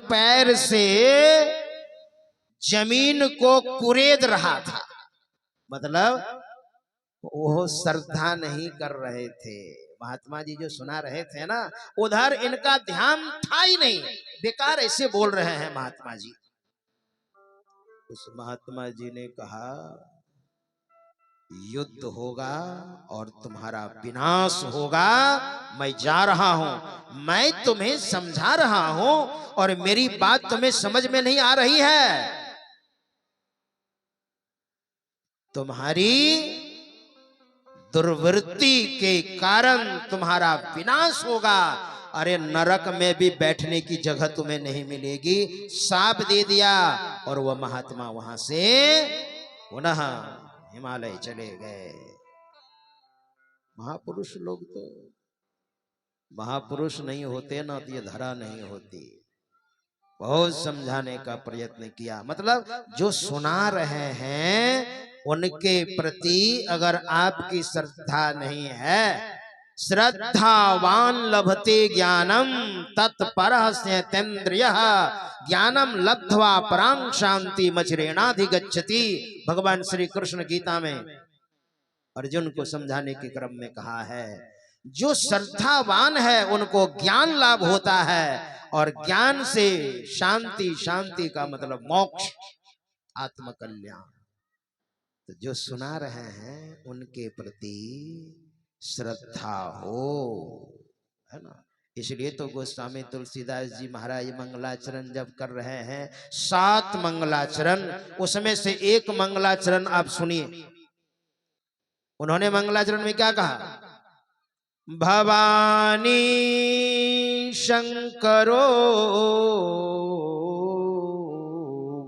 पैर से जमीन को कुरेद रहा था। मतलब वो श्रद्धा नहीं कर रहे थे। महात्मा जी जो सुना रहे थे ना, उधर इनका ध्यान था ही नहीं। बेकार ऐसे बोल रहे हैं महात्मा जी। उस महात्मा जी ने कहा, युद्ध होगा और तुम्हारा विनाश होगा। मैं जा रहा हूं, मैं तुम्हें समझा रहा हूं और मेरी बात तुम्हें समझ में नहीं आ रही है। तुम्हारी दुर्वृत्ति के कारण तुम्हारा विनाश होगा। अरे नरक में भी बैठने की जगह तुम्हें नहीं मिलेगी। साप दे दिया और वह महात्मा वहां से पुनः हिमालय चले गए। महापुरुष लोग तो महापुरुष नहीं होते ना तो ये धरा नहीं होती। बहुत समझाने का प्रयत्न किया। मतलब जो सुना रहे हैं उनके प्रति अगर आपकी श्रद्धा नहीं है, श्रद्धावान लभते ज्ञानम तत्परः सतेन्द्रियः ज्ञानम लब्ध्वा परां शांति मचिरेणाधिगच्छति। भगवान श्री कृष्ण गीता में अर्जुन को समझाने के क्रम में कहा है, जो श्रद्धावान है उनको ज्ञान लाभ होता है और ज्ञान से शांति, शांति का मतलब मोक्ष, आत्मकल्याण। तो जो सुना रहे हैं उनके प्रति श्रद्धा हो, है ना। इसलिए तो गोस्वामी तुलसीदास जी महाराज मंगलाचरण जब कर रहे हैं, 7 मंगलाचरण, उसमें से एक मंगलाचरण आप सुनिए। उन्होंने मंगलाचरण में क्या कहा? भवानी शंकरो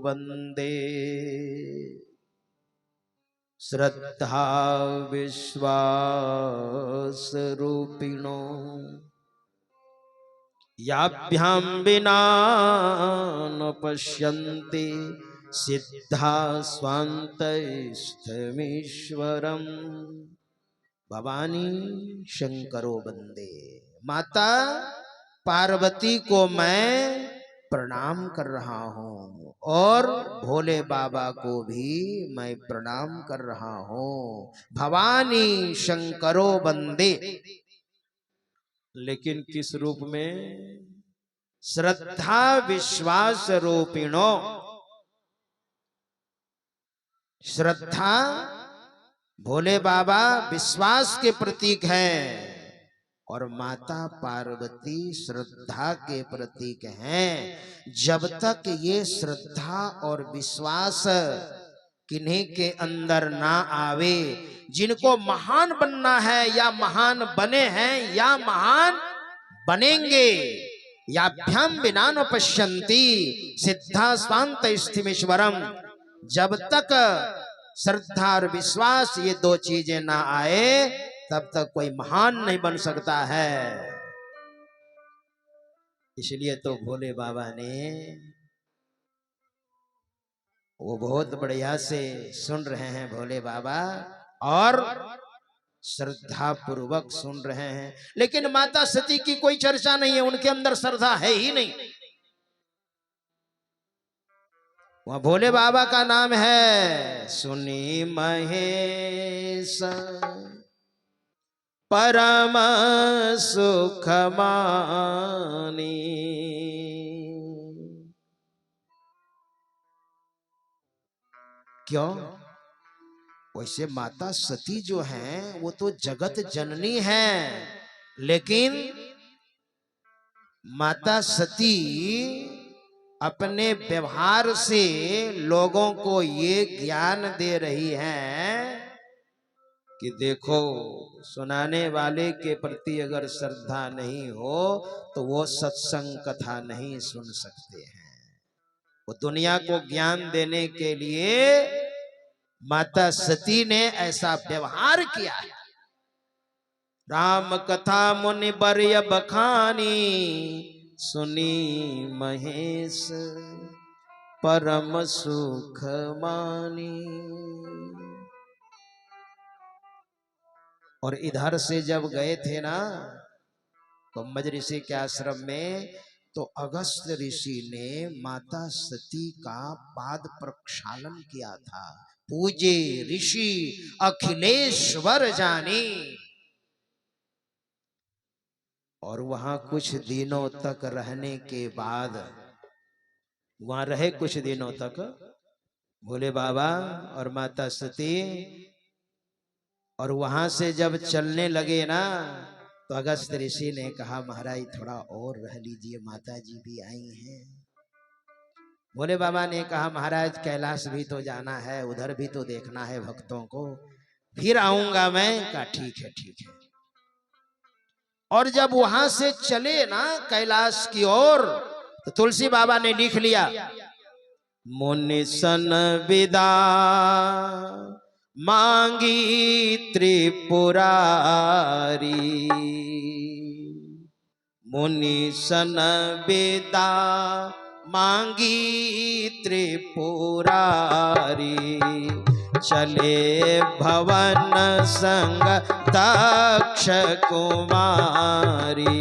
वंदे श्रद्धा विश्वास रूपिणो याभ्याम विना न पश्यन्ति सिद्धा स्वान्तस्थमीश्वरम्। भवानी शंकरो वंदे, माता पार्वती को मैं प्रणाम कर रहा हूं और भोले बाबा को भी मैं प्रणाम कर रहा हूं। भवानी शंकरो वंदे, लेकिन किस रूप में? श्रद्धा विश्वास रूपिणो। श्रद्धा भोले बाबा विश्वास के प्रतीक हैं और माता पार्वती श्रद्धा के प्रतीक हैं। जब तक ये श्रद्धा और विश्वास किन्हीं के अंदर ना आवे, जिनको महान बनना है या महान बने हैं या महान बनेंगे, याभ्याम विना न पश्यन्ति सिद्धा स्वान्त स्थिमीश्वरम, जब तक श्रद्धा और विश्वास ये 2 चीजें ना आए तब तक कोई महान नहीं बन सकता है। इसलिए तो भोले बाबा ने वो बहुत बढ़िया से सुन रहे हैं भोले बाबा और श्रद्धा पूर्वक सुन रहे हैं। लेकिन माता सती की कोई चर्चा नहीं है, उनके अंदर श्रद्धा है ही नहीं। वहां भोले बाबा का नाम है सुनी महेश परम सुख मानी। क्यों? वैसे माता सती जो हैं वो तो जगत जननी हैं, लेकिन माता सती अपने व्यवहार से लोगों को ये ज्ञान दे रही हैं कि देखो, सुनाने वाले के प्रति अगर श्रद्धा नहीं हो तो वो सत्संग कथा नहीं सुन सकते हैं। वो दुनिया को ज्ञान देने के लिए माता सती ने ऐसा व्यवहार किया है। राम कथा मुनि बर्य बखानी सुनी महेश परम सुख मानी। और इधर से जब गए थे ना तो मजरिसी के आश्रम में तो अगस्त्य ऋषि ने माता सती का पाद प्रक्षालन किया था। पूजे ऋषि अखिलेश्वर जानी। और वहां कुछ दिनों तक रहने के बाद, वहां रहे कुछ दिनों तक भोले बाबा और माता सती। और वहां से जब चलने लगे ना, तो अगस्त्य ऋषि ने कहा महाराज थोड़ा और रह लीजिए, माता जी भी आई हैं। भोले बाबा ने कहा महाराज कैलाश भी तो जाना है, उधर भी तो देखना है भक्तों को, फिर आऊंगा मैं। कहा ठीक है ठीक है। और जब वहां से चले ना कैलाश की ओर, तो तुलसी बाबा ने लिख लिया, मुनि सन विदा मांगी त्रिपुरारी, मुनि सन विदा मांगी त्रिपुरारी, चले भवन संग दक्ष कुमारी।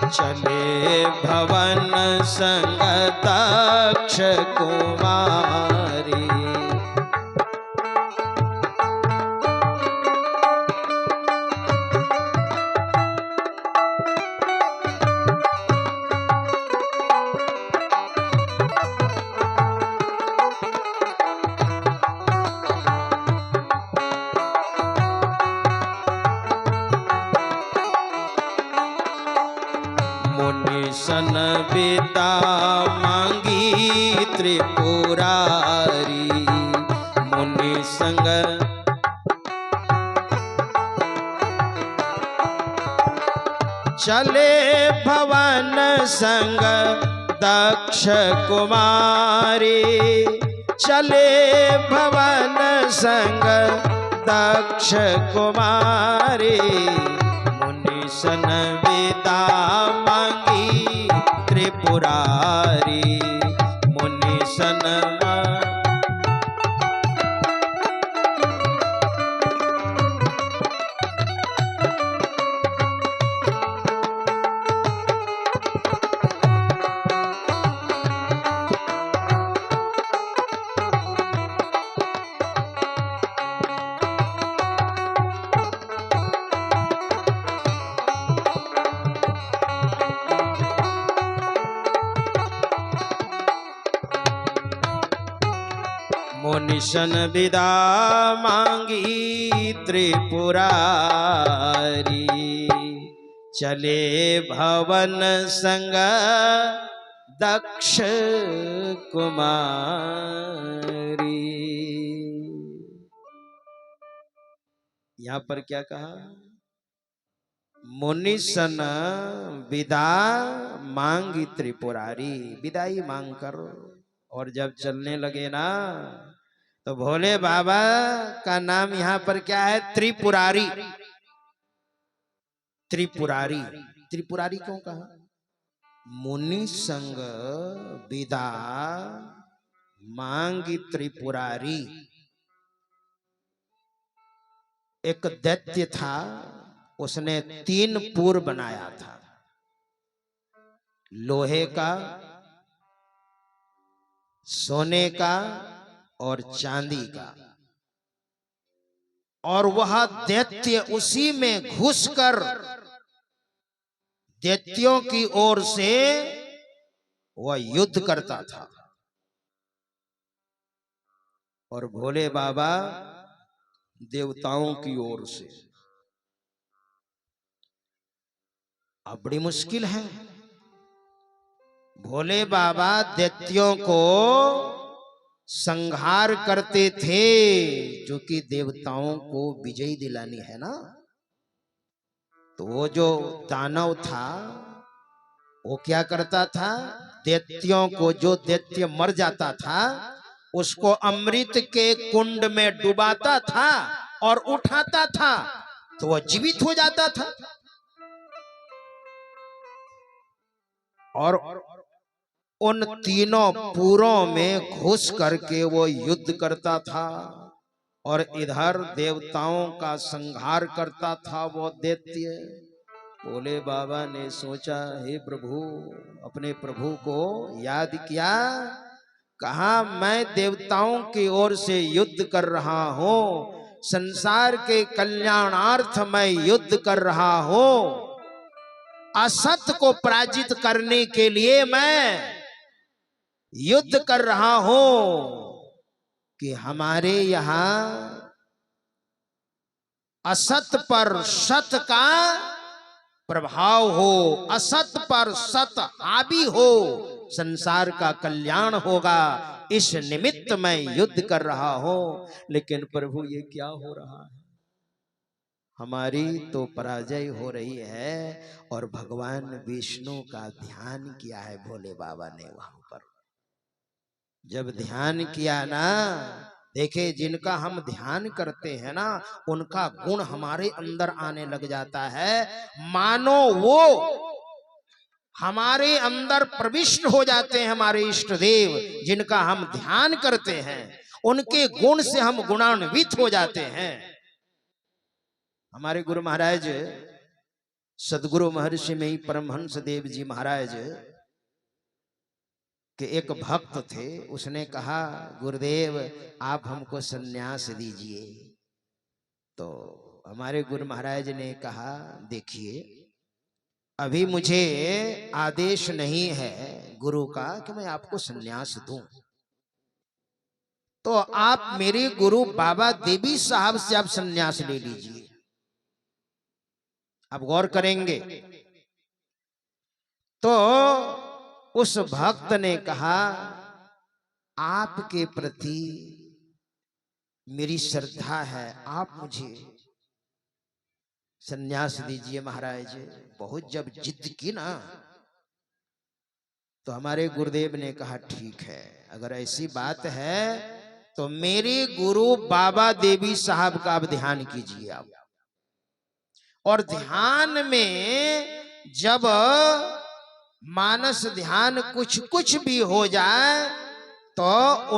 चले भवन संग दक्ष कुमारी। मुनि सन विदा मांगी त्रिपुरारी, मुनि संग चले भवन संग दक्ष कुमारी, चले भवन संग दक्ष कुमारी। मुनि सन विदा मांगी त्रिपुरारी, मुनि सन मुनि सन विदा मांगी त्रिपुरारी, चले भवन संग दक्ष कुमारी। यहां पर क्या कहा? मुनि सन विदा मांगी त्रिपुरारी, विदाई मांग कर। और जब चलने लगे ना, तो भोले बाबा का नाम यहां पर क्या है? त्रिपुरारी। त्रिपुरारी, त्रिपुरारी क्यों कहा? मुनि संग विदा मांगी त्रिपुरारी। एक दैत्य था, उसने 3 पुर बनाया था, लोहे का, सोने का और चांदी का। और वह दैत्य उसी में घुसकर दैत्यों की ओर से वह युद्ध करता था। और भोले बाबा देवताओं की ओर से। अब बड़ी मुश्किल है। भोले बाबा दैत्यों को संहार करते थे, जो कि देवताओं को विजय दिलानी है ना। तो वो जो दानव था, वो क्या करता था? दैत्यों को, जो दैत्य मर जाता था, उसको अमृत के कुंड में डुबाता था और उठाता था, तो वह जीवित हो जाता था। और उन 3 पूरों में घुस करके वो युद्ध करता था। और इधर देवताओं का संहार करता था वो दैत्य। भोले बाबा ने सोचा, हे प्रभु, अपने प्रभु को याद किया, कहा मैं देवताओं की ओर से युद्ध कर रहा हूं, संसार के कल्याणार्थ मैं युद्ध कर रहा हूं, असत को पराजित करने के लिए मैं युद्ध कर रहा हूं कि हमारे यहां असत पर सत का प्रभाव हो, असत पर सत हावी हो, संसार का कल्याण होगा, इस निमित्त मैं युद्ध कर रहा हूं। लेकिन प्रभु ये क्या हो रहा है, हमारी तो पराजय हो रही है। और भगवान विष्णु का ध्यान किया है भोले बाबा ने वहां पर। जब ध्यान किया ना, देखे जिनका हम ध्यान करते हैं ना, उनका गुण हमारे अंदर आने लग जाता है, मानो वो हमारे अंदर प्रविष्ट हो जाते हैं। हमारे इष्ट देव जिनका हम ध्यान करते हैं, उनके गुण से हम गुणान्वित हो जाते हैं। हमारे गुरु महाराज सदगुरु महर्षि में ही परमहंस देव जी महाराज कि एक भक्त थे, उसने कहा, गुरुदेव आप हमको सन्यास दीजिए। तो हमारे गुरु महाराज ने कहा, देखिए अभी मुझे आदेश नहीं है गुरु का कि मैं आपको सन्यास दूं, तो आप मेरे गुरु बाबा देवी साहब से आप सन्यास ले लीजिए। आप गौर करेंगे तो उस भक्त ने कहा, आपके प्रति मेरी श्रद्धा है, आप मुझे सन्यास दीजिए महाराज। बहुत जब जिद की ना, तो हमारे गुरुदेव ने कहा, ठीक है, अगर ऐसी बात है तो मेरे गुरु बाबा देवी साहब का आप ध्यान कीजिए आप। और ध्यान में जब मानस ध्यान कुछ कुछ भी हो जाए तो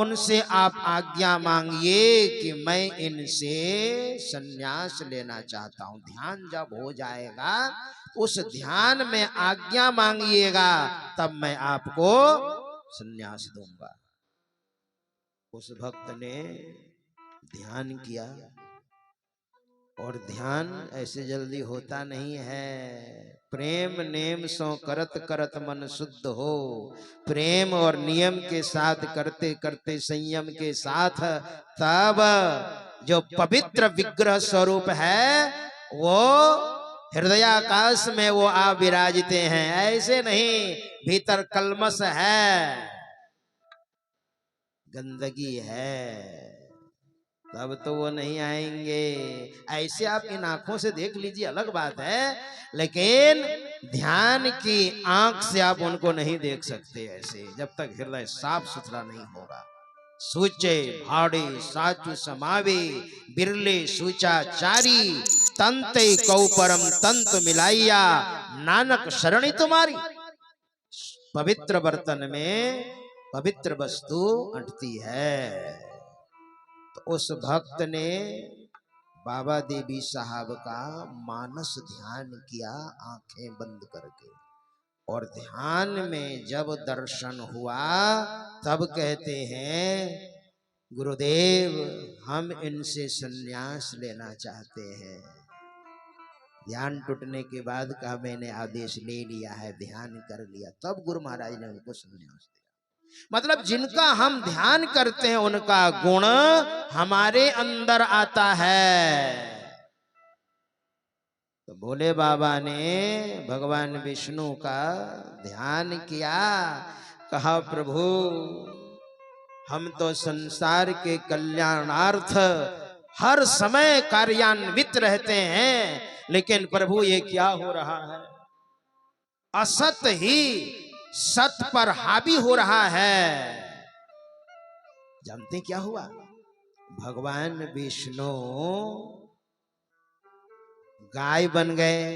उनसे आप आज्ञा मांगिए कि मैं इनसे सन्यास लेना चाहता हूं। ध्यान जब हो जाएगा उस ध्यान में आज्ञा मांगिएगा, तब मैं आपको सन्यास दूंगा। उस भक्त ने ध्यान किया, और ध्यान ऐसे जल्दी होता नहीं है। प्रेम नेम सो करत करत मन शुद्ध हो, प्रेम और नियम के साथ करते करते संयम के साथ, तब जो पवित्र विग्रह स्वरूप है वो हृदयाकाश में वो आ विराजते हैं। ऐसे नहीं भीतर कलमश है, गंदगी है, तब तो वो नहीं आएंगे। ऐसे आप इन आंखों से देख लीजिए, अलग बात है, लेकिन ध्यान की आंख से आप उनको नहीं देख सकते ऐसे, जब तक हृदय साफ सुथरा नहीं होगा। सूचे भाड़े साचु समावे, बिरले सूचा चारी, तंते कौ परम तंत मिलाइया, नानक शरणी तुम्हारी। पवित्र बर्तन में पवित्र वस्तु अंटती है। तो उस भक्त ने बाबा देवी साहब का मानस ध्यान किया आंखें बंद करके, और ध्यान में जब दर्शन हुआ तब कहते हैं, गुरुदेव हम इनसे सन्यास लेना चाहते हैं। ध्यान टूटने के बाद कहा, मैंने आदेश ले लिया है, ध्यान कर लिया। तब गुरु महाराज ने उनको सन्यास दिया। मतलब जिनका हम ध्यान करते हैं उनका गुण हमारे अंदर आता है। तो भोले बाबा ने भगवान विष्णु का ध्यान किया, कहा, प्रभु हम तो संसार के कल्याणार्थ हर समय कार्यान्वित रहते हैं, लेकिन प्रभु ये क्या हो रहा है, असत ही सत पर हावी हो रहा है। जानते क्या हुआ, भगवान विष्णु गाय बन गए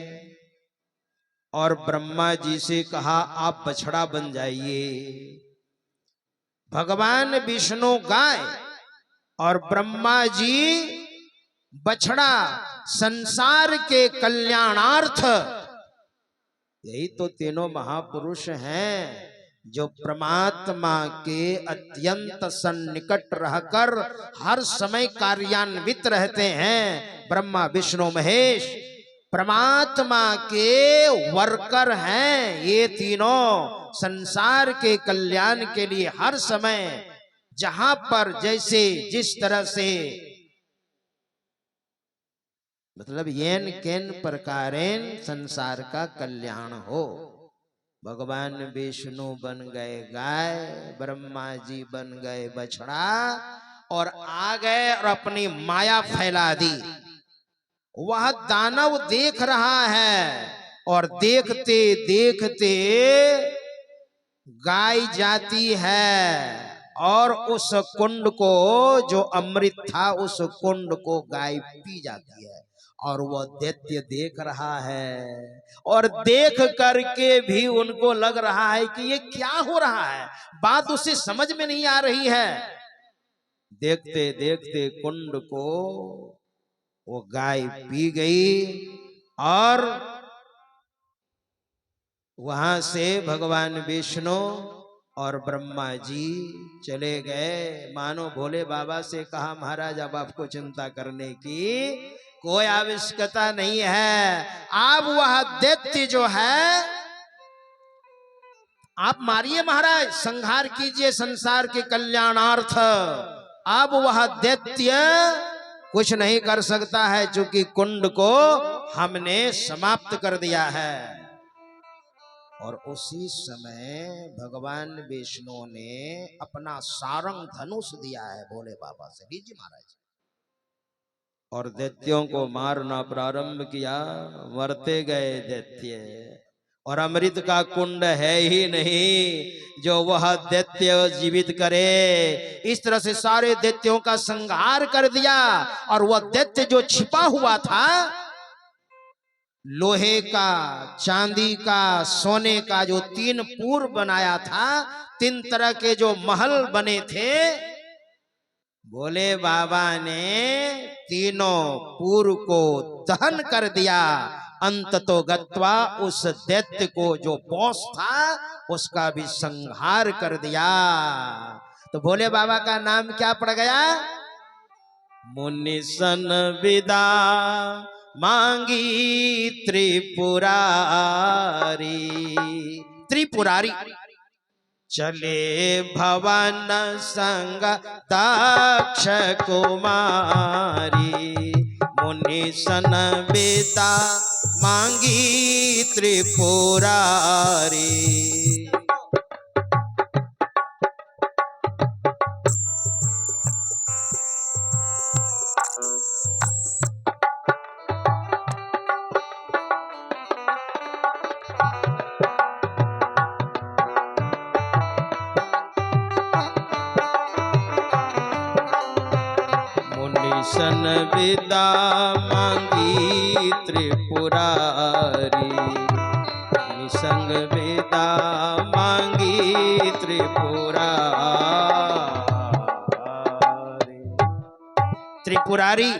और ब्रह्मा जी से कहा आप बछड़ा बन जाइए। भगवान विष्णु गाय और ब्रह्मा जी बछड़ा संसार के कल्याणार्थ। यही तो तीनों महापुरुष हैं जो परमात्मा के अत्यंत सन्निकट रहकर हर समय कार्यान्वित रहते हैं। ब्रह्मा विष्णु महेश परमात्मा के वर्कर हैं। ये तीनों संसार के कल्याण के लिए हर समय जहां पर जैसे जिस तरह से मतलब येन केन प्रकारेण संसार का कल्याण हो। भगवान विष्णु बन गए गाय, ब्रह्मा जी बन गए बछड़ा और आ गए और अपनी माया फैला दी। वह दानव देख रहा है और देखते देखते गाय जाती है और उस कुंड को जो अमृत था उस कुंड को गाय पी जाती है। और वह दैत्य देख रहा है और देख करके भी उनको लग रहा है कि ये क्या हो रहा है, बात उसे समझ में नहीं आ रही है। देखते देखते कुंड को वो गाय पी गई और वहां से भगवान विष्णु और ब्रह्मा जी चले गए। मानो भोले बाबा से कहा, महाराज अब आपको चिंता करने की कोई आवश्यकता नहीं है। अब वह दैत्य जो है आप मारिए महाराज, संहार कीजिए संसार के कल्याणार्थ। अब वह दैत्य कुछ नहीं कर सकता है क्योंकि कुंड को हमने समाप्त कर दिया है। और उसी समय भगवान विष्णु ने अपना सारंग धनुष दिया है भोले बाबा से। लीजिए महाराज। और दैत्यों को मारना प्रारंभ किया। मरते गए दैत्य और अमृत का कुंड है ही नहीं जो वह दैत्य जीवित करे। इस तरह से सारे दैत्यों का संहार कर दिया। और वह दैत्य जो छिपा हुआ था, लोहे का, चांदी का, सोने का जो 3 पूर बनाया था, 3 तरह के जो महल बने थे, भोले बाबा ने तीनों पूर को दहन कर दिया। अंत तो गत्वा उस दैत्य को जो बॉस था उसका भी संहार कर दिया। तो भोले बाबा का नाम क्या पड़ गया? मुनिसन विदा मांगी त्रिपुरारी। त्रिपुरारी चले भवन संग दक्ष कुमारी। मुनिसन विदा मांगी त्रिपुरारी। मुनिसन विदा मांगी त्रिपुरारी। निसंग विदा मांगी त्रिपुरारी। त्रिपुरारी